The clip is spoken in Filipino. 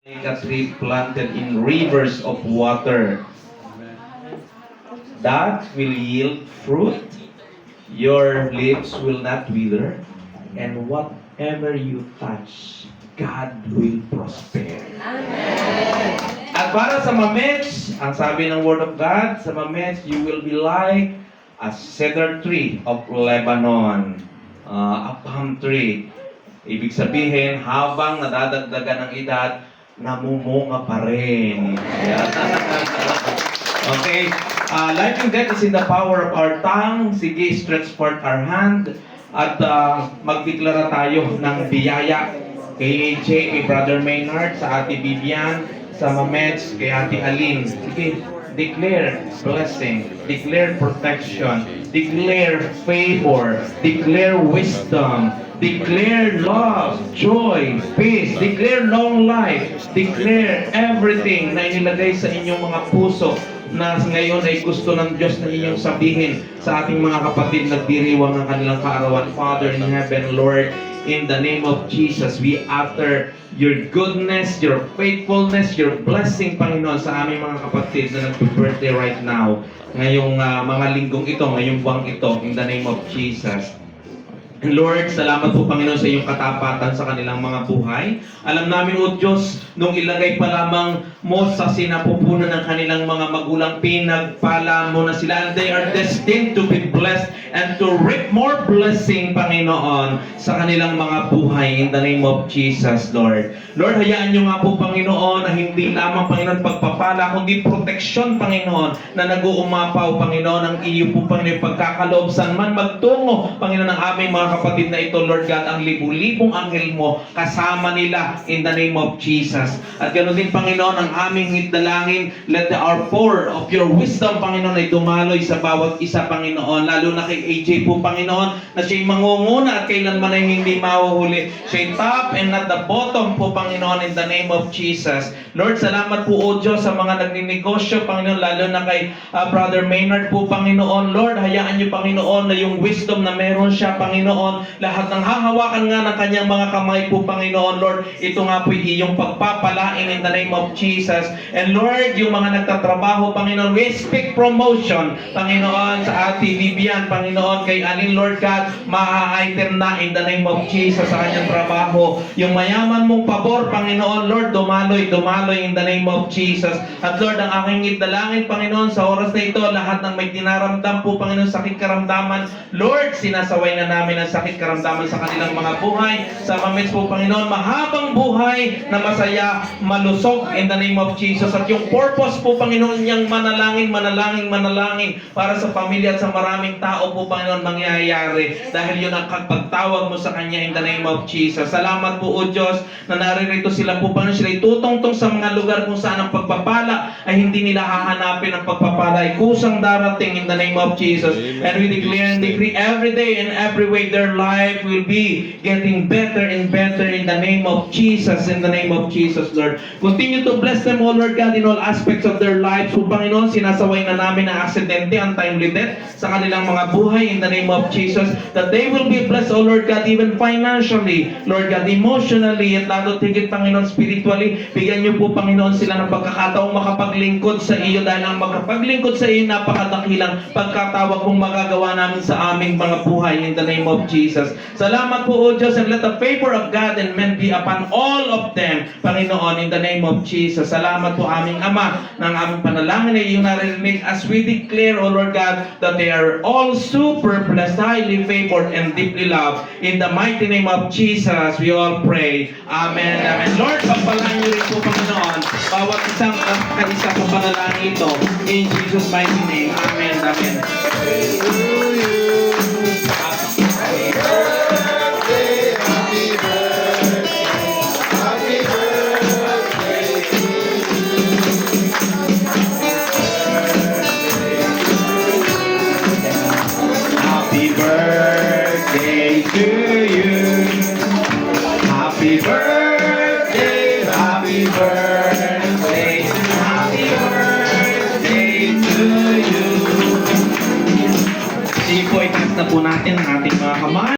Like a tree planted in rivers of water that will yield fruit. Your lips will not wither, and whatever you touch, God will prosper. At para sa mamets, ang sabi ng Word of God, sa mamets, you will be like a cedar tree of Lebanon, a palm tree. Ibig sabihin, habang nadadagdagan ng edad, namumunga pa rin. Ayan. Okay. Life and death is in the power of our tongue. Sige, stretch forth our hand at magdeklara tayo ng biyaya kay AJ, kay Brother Maynard, sa Ate Vivian, sa Mamets, kay Ate Aline. Sige, declare blessing, declare protection, declare favor, declare wisdom, declare love, joy, peace, declare long life, declare everything na inilagay sa inyong mga puso na ngayon ay gusto ng Diyos na inyong sabihin sa ating mga kapatid na diriwang ng kanilang kaarawan. Father in heaven, Lord, in the name of Jesus, we utter your goodness, your faithfulness, your blessing, Panginoon, sa aming mga kapatid na nag-birthday right now. Ngayong mga linggong ito, ngayong buwang ito, in the name of Jesus. And Lord, salamat po Panginoon sa iyong katapatan sa kanilang mga buhay. Alam namin, O Diyos, nung ilagay pa lamang mo sa sinapupunan ng kanilang mga magulang, pinagpala mo na sila. And they are destined to be blessed and to reap more blessing, Panginoon, sa kanilang mga buhay. In the name of Jesus, Lord. Lord, hayaan niyo nga po, Panginoon, na hindi lamang, Panginoon, pagpapala, kundi proteksyon, Panginoon, na nag-uumapaw, Panginoon, ang iyo po, Panginoon, pagkakaloob saan man magtungo, Panginoon, ang aming mga kapatid na ito, Lord God, ang libu-libong anghel mo, kasama nila in the name of Jesus. At ganoon din, Panginoon, ang aming hidalangin, let the outpour of your wisdom, Panginoon, ay dumaloy sa bawat isa, Panginoon, lalo na kay AJ po, Panginoon, na siya'y mangunguna at kailanman ay hindi mahuhuli. Siya'y top and not the bottom po, Panginoon, in the name of Jesus. Lord, salamat po, O Diyos, sa mga nagninegosyo, Panginoon, lalo na kay Brother Maynard po, Panginoon. Lord, hayaan niyo, Panginoon, na yung wisdom na meron siya, Panginoon, lahat ng hahawakan nga ng kanyang mga kamay po, Panginoon, Lord, ito nga po iyong pagpapalain in the name of Jesus. And Lord, yung mga nagtatrabaho, Panginoon, we speak promotion, Panginoon, sa Ate Vivian, Panginoon, kay Anin, Lord God, ma-item na in the name of Jesus sa kanyang trabaho. Yung mayaman mong pabor, Panginoon, Lord, dumaloy in the name of Jesus. At Lord, ang aking idalangin, Panginoon, sa oras na ito, lahat ng may dinaramdam po, Panginoon, sakit karamdaman, Lord, sinasaway na namin ang sakit karamdaman sa kanilang mga buhay. Sa mamits po, Panginoon, mahabang buhay na masaya, malusog in the name of Jesus. At yung purpose po, Panginoon, niyang manalangin para sa pamilya at sa maraming tao po, Panginoon, mangyayari. Dahil yun ang pagtawag mo sa Kanya in the name of Jesus. Salamat po, O Diyos, na naririto sila po, Panginoon. Sila itutungtong sa mga lugar kung saan ang pagpapala ay hindi nila hahanapin. Ang pagpapala ay kusang darating in the name of Jesus. And we declare and decree every day and every way their life will be getting better and better in the name of Jesus. In the name of Jesus, Lord. Continue to bless them, O Lord God, in all aspects of their lives. So, Panginoon, sinasaway na namin ang aksidente, untimely death sa kanilang mga buhay in the name of Jesus. That they will be blessed, O Lord God, even financially, Lord God, emotionally, at lalo tigit, Panginoon, spiritually. Bigyan niyo po, Panginoon, sila ng pagkakataong makapaglingkod sa iyo dahil ang makapaglingkod sa iyo napakadakilang pagkatawag kong magagawa namin sa aming mga buhay in the name of Jesus. Salamat po, O Diyos, and let the favor of God and men be upon all of them, Panginoon, in the name of Jesus. Salamat po, aming Ama, ng aming panalangin na iyong naririnig as we declare, O Lord God, that they are all super blessed, highly favored, and deeply loved. In the mighty name of Jesus, we all pray. Amen. Amen. Lord, pagpalaan niyo rin po, Panginoon, bawat isang kaisa sa panalangin ito. In Jesus' mighty name. Amen. Amen. Happy birthday to you. Happy birthday, happy birthday, happy birthday to you. Sige po, itas na po natin ang ating mga kamay.